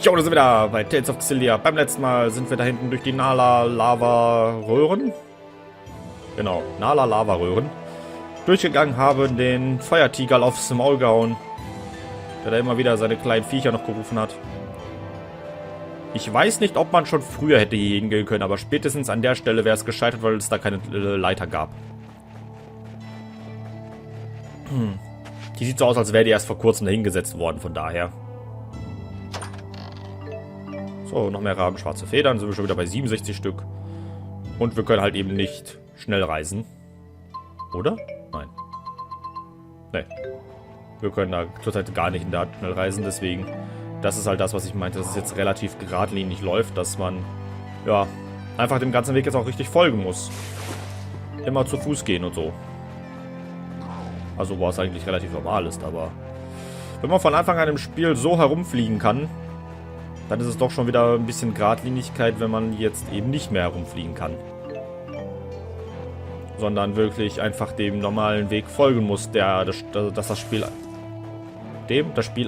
Jo, da sind wir da bei Tales of Xillia. Beim letzten Mal sind wir da hinten durch die Nala-Lava-Röhren. Genau, Nala-Lava-Röhren. Durchgegangen, haben den Feuertiger aufs Maul gehauen. Der da immer wieder seine kleinen Viecher noch gerufen hat. Ich weiß nicht, ob man schon früher hätte hier hingehen können, aber spätestens an der Stelle wäre es gescheitert, weil es da keine Leiter gab. Die sieht so aus, als wäre die erst vor kurzem dahingesetzt worden, von daher. So, noch mehr Raben, schwarze Federn, sind wir schon wieder bei 67 Stück. Und wir können halt eben nicht schnell reisen. Oder? Nein. Nee. Wir können da zurzeit gar nicht in der Art schnell reisen, deswegen... Das ist halt das, was ich meinte, dass es jetzt relativ geradlinig läuft, dass man, ja, einfach dem ganzen Weg jetzt auch richtig folgen muss. Immer zu Fuß gehen und so. Also, was eigentlich relativ normal ist, aber... Wenn man von Anfang an im Spiel so herumfliegen kann, dann ist es doch schon wieder ein bisschen Geradlinigkeit, wenn man jetzt eben nicht mehr herumfliegen kann. Sondern wirklich einfach dem normalen Weg folgen muss, dass das Spiel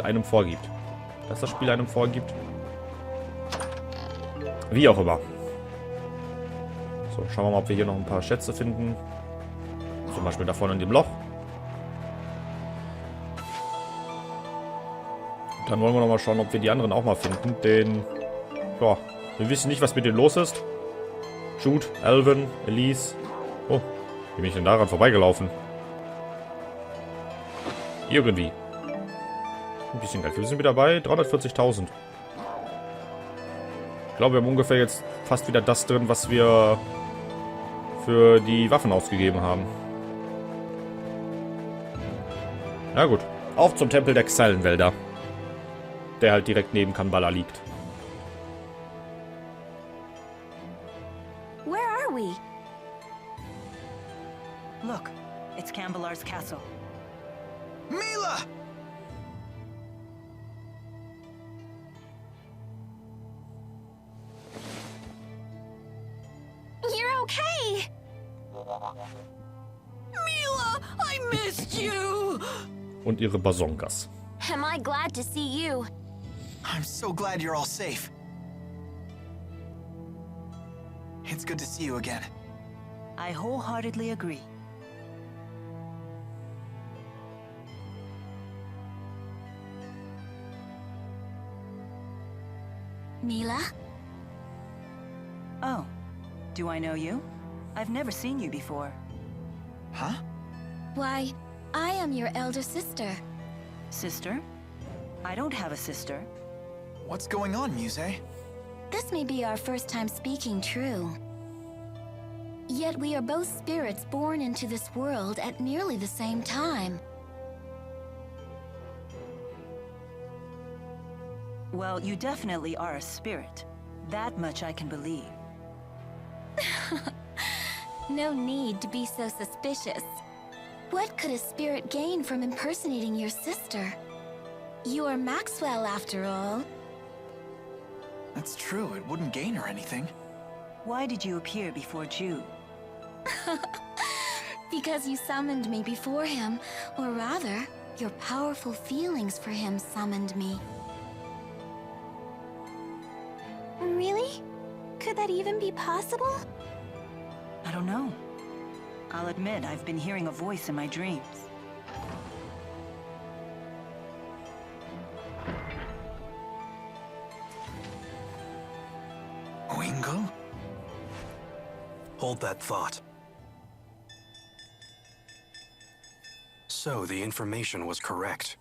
einem vorgibt. Dass das Spiel einem vorgibt. Wie auch immer. So, schauen wir mal, ob wir hier noch ein paar Schätze finden. Zum Beispiel da vorne in dem Loch. Und dann wollen wir noch mal schauen, ob wir die anderen auch mal finden. Den, ja, wir wissen nicht, was mit denen los ist. Jude, Alvin, Elise. Oh, wie bin ich denn daran vorbeigelaufen? Irgendwie. Ein bisschen Geld. Wir sind wieder bei 340.000. Ich glaube, wir haben ungefähr jetzt fast wieder das drin, was wir für die Waffen ausgegeben haben. Na gut. Auf zum Tempel der Xylenwälder. Der halt direkt neben Kanbala liegt. Where are we? Look, it's Cambalar's castle. Mila! You're okay! Mila, I missed you! Und ihre Bazonkas. Am I glad to see you? I'm so glad you're all safe. It's good to see you again. I wholeheartedly agree. Mila? Oh, do I know you? I've never seen you before. Huh? Why, I am your elder sister. Sister? I don't have a sister. What's going on, Muse? This may be our first time speaking true. Yet we are both spirits born into this world at nearly the same time. Well, you definitely are a spirit. That much I can believe. No need to be so suspicious. What could a spirit gain from impersonating your sister? You are Maxwell, after all. That's true, it wouldn't gain her anything. Why did you appear before Jude? Because you summoned me before him, or rather, your powerful feelings for him summoned me. Really? Could that even be possible? I don't know. I'll admit I've been hearing a voice in my dreams. Wingle? Hold that thought. So, the information was correct.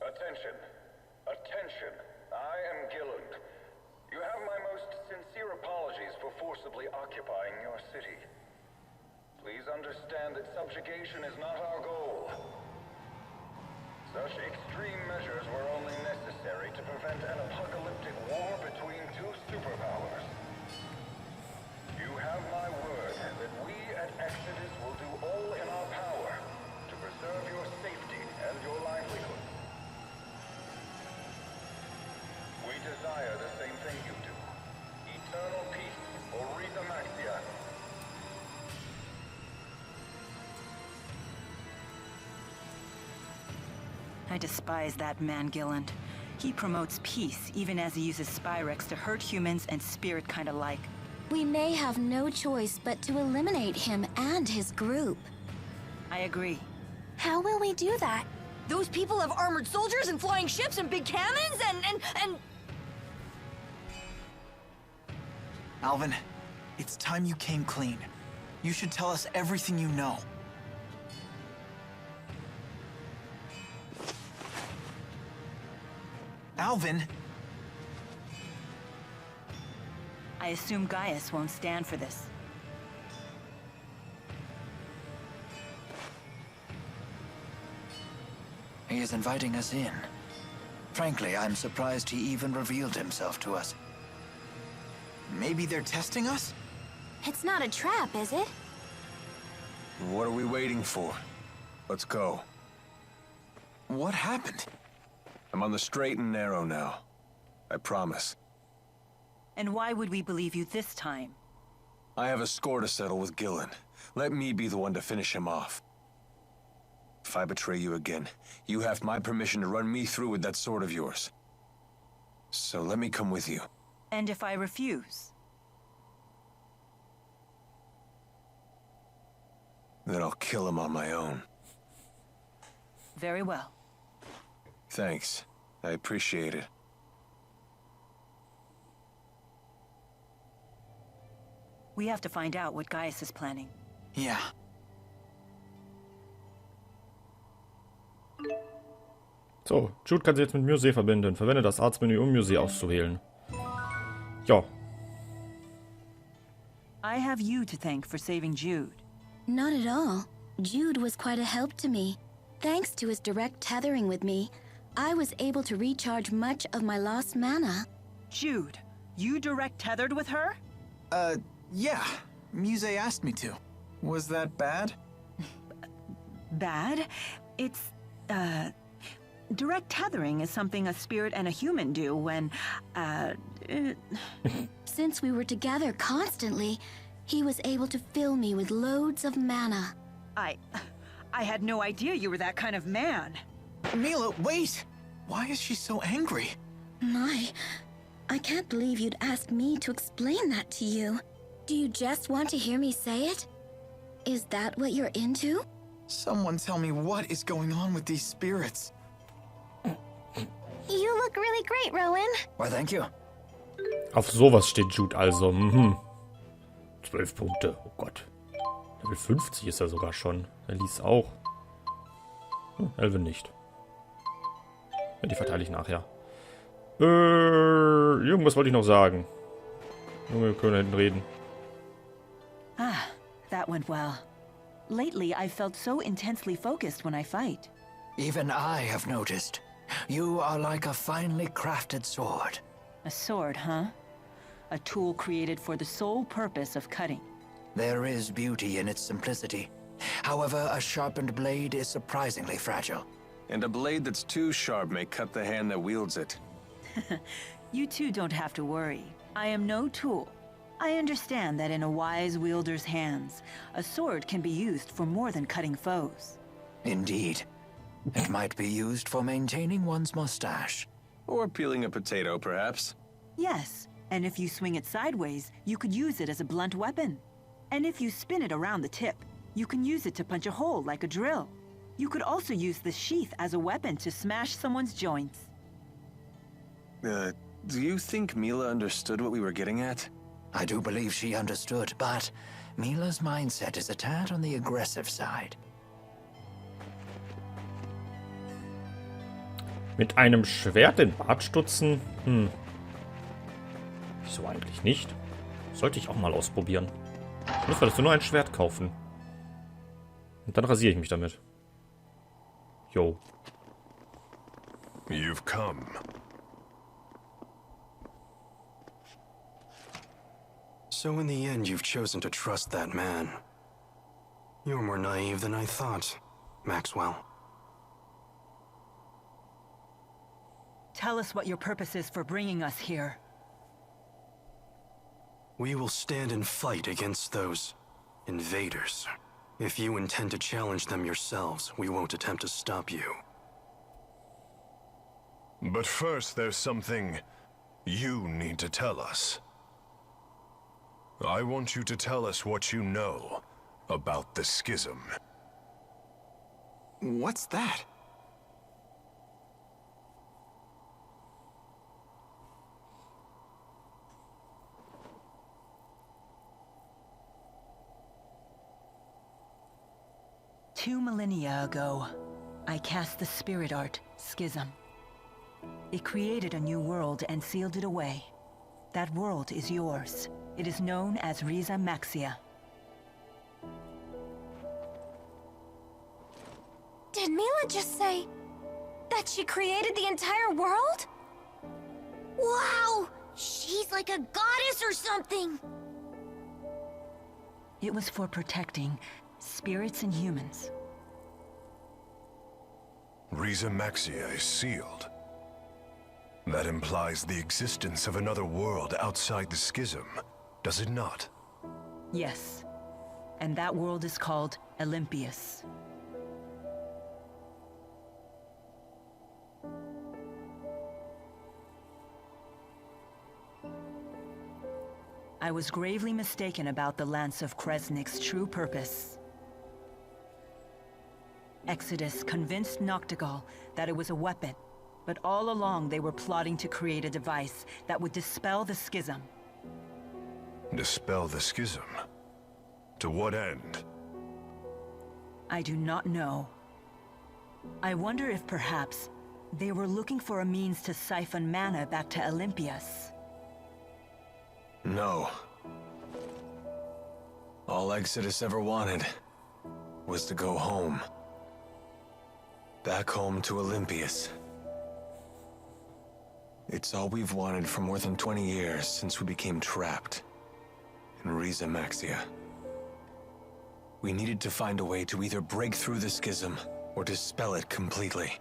Attention. Attention. I am Gilland. You have my most sincere apologies for forcibly occupying your city. Please understand that subjugation is not our goal. Such extreme measures were only necessary to prevent an apocalyptic war between two superpowers. You have my word that we at Exodus will do all in our power to preserve your safety and your livelihood. We desire the same thing you do. Eternal peace for Rita Maxia. I despise that man, Gilland. He promotes peace, even as he uses Spyrex to hurt humans and spirit kind of like. We may have no choice but to eliminate him and his group. I agree. How will we do that? Those people have armored soldiers and flying ships and big cannons and... Alvin, it's time you came clean. You should tell us everything you know. Alvin! I assume Gaius won't stand for this. He is inviting us in. Frankly, I'm surprised he even revealed himself to us. Maybe they're testing us? It's not a trap, is it? What are we waiting for? Let's go. What happened? I'm on the straight and narrow now. I promise. And why would we believe you this time? I have a score to settle with Gillen. Let me be the one to finish him off. If I betray you again, you have my permission to run me through with that sword of yours. So let me come with you. And if I refuse? Then I'll kill him on my own. Very well. Thanks. I appreciate it. We have to find out what Gaius is planning. Yeah. So, Jude kann sie jetzt mit Musée verbinden. Verwende das Arztmenü, um Musée auszuwählen. Ja. I have you to thank for saving Jude. Not at all. Jude was quite a help to me. Thanks to his direct tethering with me, I was able to recharge much of my lost mana. Jude, you direct tethered with her? Yeah. Muse asked me to. Was that bad? Bad? It's, direct tethering is something a spirit and a human do when, Since we were together constantly, he was able to fill me with loads of mana. I had no idea you were that kind of man. Mila, wait! Why is she so angry? I can't believe you'd ask me to explain that to you. Do you just want to hear me say it? Is that what you're into? Someone tell me what is going on with these spirits. You look really great, Rowan. Why, thank you. Auf sowas steht Jude also. 12 Punkte. Oh Gott. Level 50 ist er sogar schon. Er liest auch. Elven nicht. Ja, die verteile ich nachher. Irgendwas wollte ich noch sagen. Junge, wir können hinten reden. That went well. Lately, I've felt so intensely focused when I fight. Even I have noticed. You are like a finely crafted sword. A sword, huh? A tool created for the sole purpose of cutting. There is beauty in its simplicity. However, a sharpened blade is surprisingly fragile. And a blade that's too sharp may cut the hand that wields it. You two don't have to worry. I am no tool. I understand that in a wise wielder's hands, a sword can be used for more than cutting foes. Indeed. It might be used for maintaining one's mustache. Or peeling a potato, perhaps. Yes, and if you swing it sideways, you could use it as a blunt weapon. And if you spin it around the tip, you can use it to punch a hole like a drill. You could also use the sheath as a weapon to smash someone's joints. Do you think Mila understood what we were getting at? I do believe she understood, but Mila's mindset is a tad on the aggressive side. Mit einem Schwert den Bart stutzen? Wieso eigentlich nicht? Sollte ich auch mal ausprobieren. Ich muss dazu nur ein Schwert kaufen. Und dann rasiere ich mich damit. Jo. You've come. So in the end, you've chosen to trust that man. You're more naive than I thought, Maxwell. Tell us what your purpose is for bringing us here. We will stand and fight against those invaders. If you intend to challenge them yourselves, we won't attempt to stop you. But first, there's something you need to tell us. I want you to tell us what you know about the Schism. What's that? Two millennia ago, I cast the spirit art, Schism. It created a new world and sealed it away. That world is yours. It is known as Riza Maxia. Did Mila just say that she created the entire world? Wow! She's like a goddess or something! It was for protecting spirits and humans. Riza Maxia is sealed. That implies the existence of another world outside the Schism, does it not? Yes. And that world is called Olympius. I was gravely mistaken about the Lance of Kresnik's true purpose. Exodus convinced Noctigal that it was a weapon, but all along they were plotting to create a device that would dispel the Schism. Dispel the Schism? To what end? I do not know. I wonder if perhaps they were looking for a means to siphon mana back to Olympius. No. All Exodus ever wanted was to go home. Back home to Olympius. It's all we've wanted for more than 20 years since we became trapped in Riza Maxia. We needed to find a way to either break through the Schism or dispel it completely.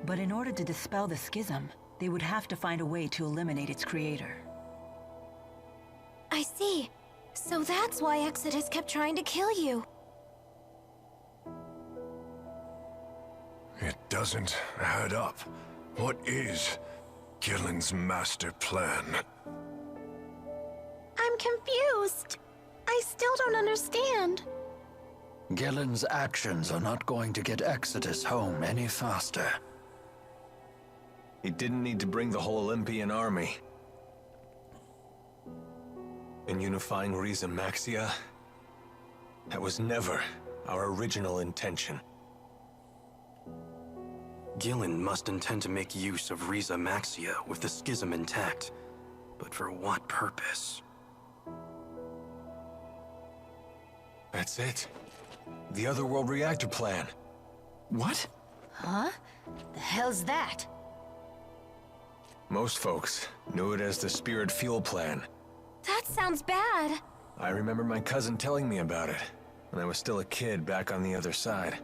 But in order to dispel the Schism, they would have to find a way to eliminate its creator. I see. So that's why Exodus kept trying to kill you. It doesn't add up. What is Gillen's master plan? I'm confused. I still don't understand. Gillen's actions are not going to get Exodus home any faster. He didn't need to bring the whole Olympian army. In unifying Riza Maxia, that was never our original intention. Gillen must intend to make use of Riza Maxia with the Schism intact. But for what purpose? That's it. The Otherworld reactor plan. What? Huh? The hell's that? Most folks knew it as the Spirit Fuel plan. That sounds bad. I remember my cousin telling me about it when I was still a kid back on the other side.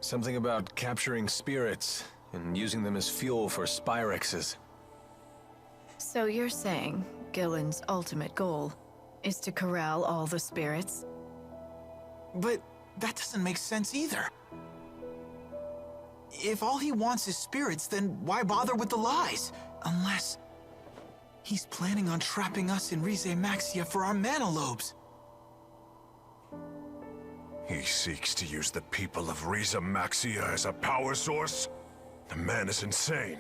Something about capturing spirits and using them as fuel for Spyrexes. So you're saying Gillen's ultimate goal is to corral all the spirits? But that doesn't make sense either. If all he wants is spirits, then why bother with the lies? Unless he's planning on trapping us in Riza Maxia for our mana lobes. He seeks to use the people of Riza Maxia as a power source? The man is insane.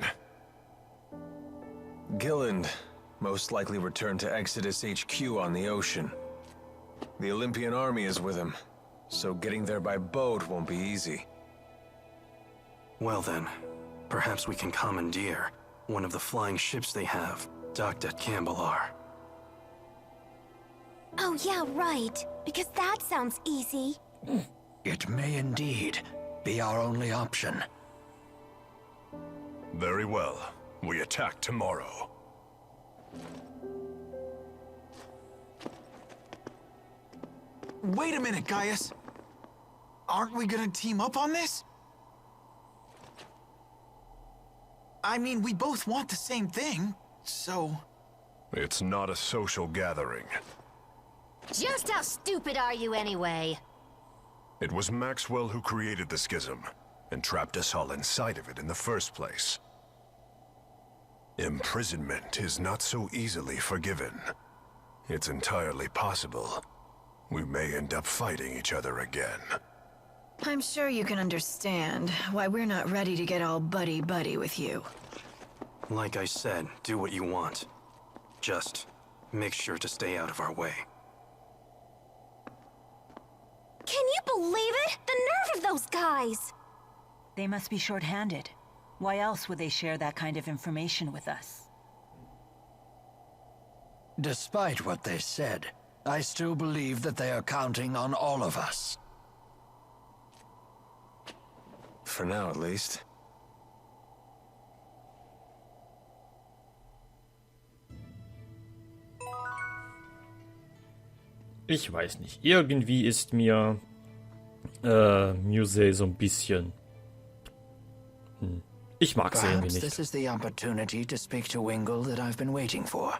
Gillen most likely returned to Exodus HQ on the ocean. The Olympian army is with him, so getting there by boat won't be easy. Well then, perhaps we can commandeer one of the flying ships they have, docked at Cambalar. Oh yeah, right. Because that sounds easy. It may indeed be our only option. Very well. We attack tomorrow. Wait a minute, Gaius. Aren't we gonna team up on this? I mean, we both want the same thing, so... It's not a social gathering. Just how stupid are you anyway? It was Maxwell who created the Schism, and trapped us all inside of it in the first place. Imprisonment is not so easily forgiven. It's entirely possible we may end up fighting each other again. I'm sure you can understand why we're not ready to get all buddy-buddy with you. Like I said, do what you want. Just make sure to stay out of our way. Can you believe it? The nerve of those guys! They must be short-handed. Why else would they share that kind of information with us? Despite what they said, I still believe that they are counting on all of us. For now, at least. Ich weiß nicht. Irgendwie ist mir Musée so ein bisschen... Ich mag sie irgendwie Perhaps nicht. this is the opportunity to speak to Wingle that I've been waiting for.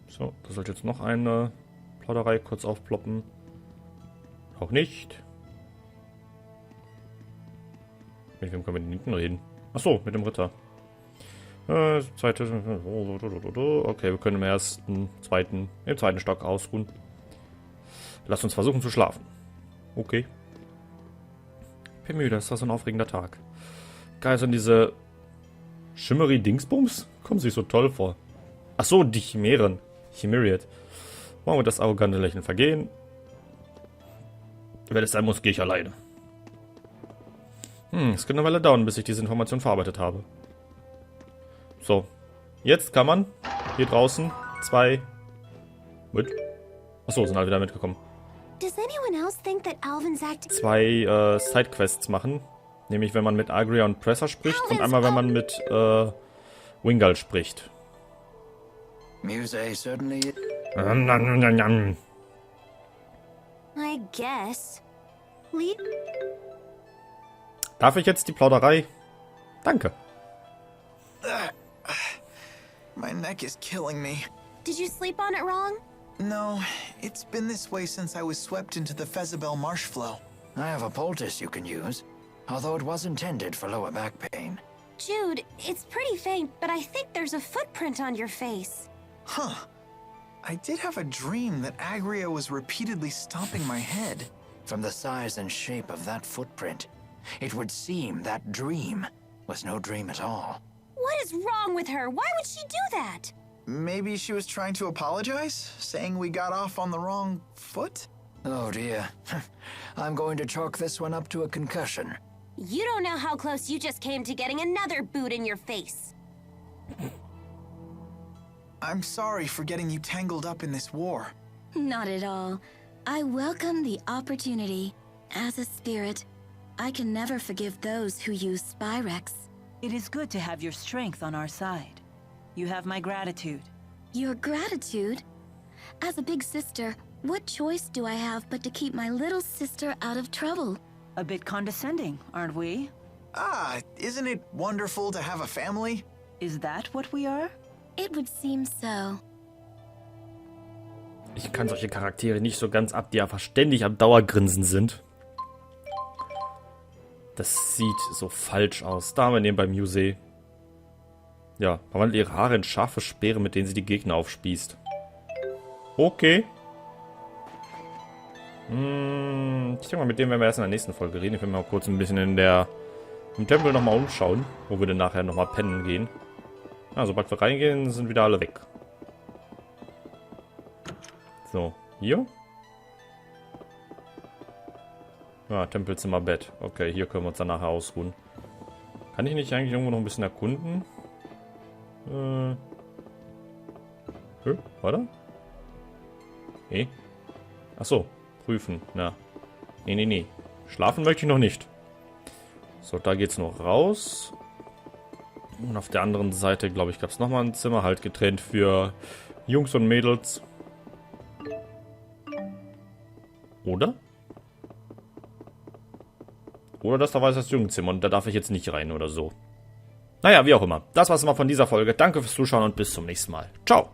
So, da sollte jetzt noch eine Plauderei kurz aufploppen. Auch nicht. Mit wem können wir denn hinten reden? Achso, mit dem Ritter. Zweite. Okay, wir können im zweiten Stock ausruhen. Lasst uns versuchen zu schlafen. Okay. Ich bin müde, das war so ein aufregender Tag. Geil, sind diese Shimmery-Dingsbums? Kommen sich so toll vor. Achso, die Chimären. Chimeriad. Wollen wir das arrogante Lächeln vergehen? Wenn es sein muss, gehe ich alleine. Es könnte eine Weile dauern, bis ich diese Information verarbeitet habe. So. Jetzt kann man hier draußen 2... Achso, sind alle wieder mitgekommen. Does anyone else think that Alvin's acting... 2 Sidequests machen. Nämlich, wenn man mit Agria und Presser spricht und einmal, wenn man mit Wingull spricht. Musée certainly... I guess. Darf ich jetzt die Plauderei? Danke. My neck is killing me. Did you sleep on it wrong? No, it's been this way since I was swept into the Fezabel marsh flow. I have a poultice you can use, although it was intended for lower back pain. Jude, it's pretty faint, but I think there's a footprint on your face. Huh. I did have a dream that Agria was repeatedly stomping my head. From the size and shape of that footprint, it would seem that dream was no dream at all. What is wrong with her? Why would she do that? Maybe she was trying to apologize, saying we got off on the wrong foot? Oh dear. I'm going to chalk this one up to a concussion. You don't know how close you just came to getting another boot in your face. I'm sorry for getting you tangled up in this war. Not at all. I welcome the opportunity. As a spirit, I can never forgive those who use Spyrex. It is good to have your strength on our side. You have my gratitude. Your gratitude? As a big sister, what choice do I have but to keep my little sister out of trouble? A bit condescending, aren't we? Ah, isn't it wonderful to have a family? Is that what we are? It would seem so. Ich kann solche Charaktere nicht so ganz ab, die einfach ständig am Dauergrinsen sind. Das sieht so falsch aus. Da haben wir nebenbei Musée. Ja, verwandelt ihre Haare in scharfe Speere, mit denen sie die Gegner aufspießt. Okay. Ich denke mal, mit dem werden wir erst in der nächsten Folge reden. Ich will mal kurz ein bisschen im Tempel nochmal umschauen, wo wir dann nachher nochmal pennen gehen. Ja, sobald wir reingehen, sind wieder alle weg. So, hier. Ja, Tempelzimmer, Bett. Okay, hier können wir uns dann nachher ausruhen. Kann ich nicht eigentlich irgendwo noch ein bisschen erkunden? Warte. Nee. Achso, prüfen. Na. Nee. Schlafen möchte ich noch nicht. So, da geht's noch raus. Und auf der anderen Seite, glaube ich, gab es nochmal ein Zimmer, halt getrennt für Jungs und Mädels. Oder? Oder das da war das Jugendzimmer und da darf ich jetzt nicht rein oder so. Naja, wie auch immer. Das war's immer von dieser Folge. Danke fürs Zuschauen und bis zum nächsten Mal. Ciao!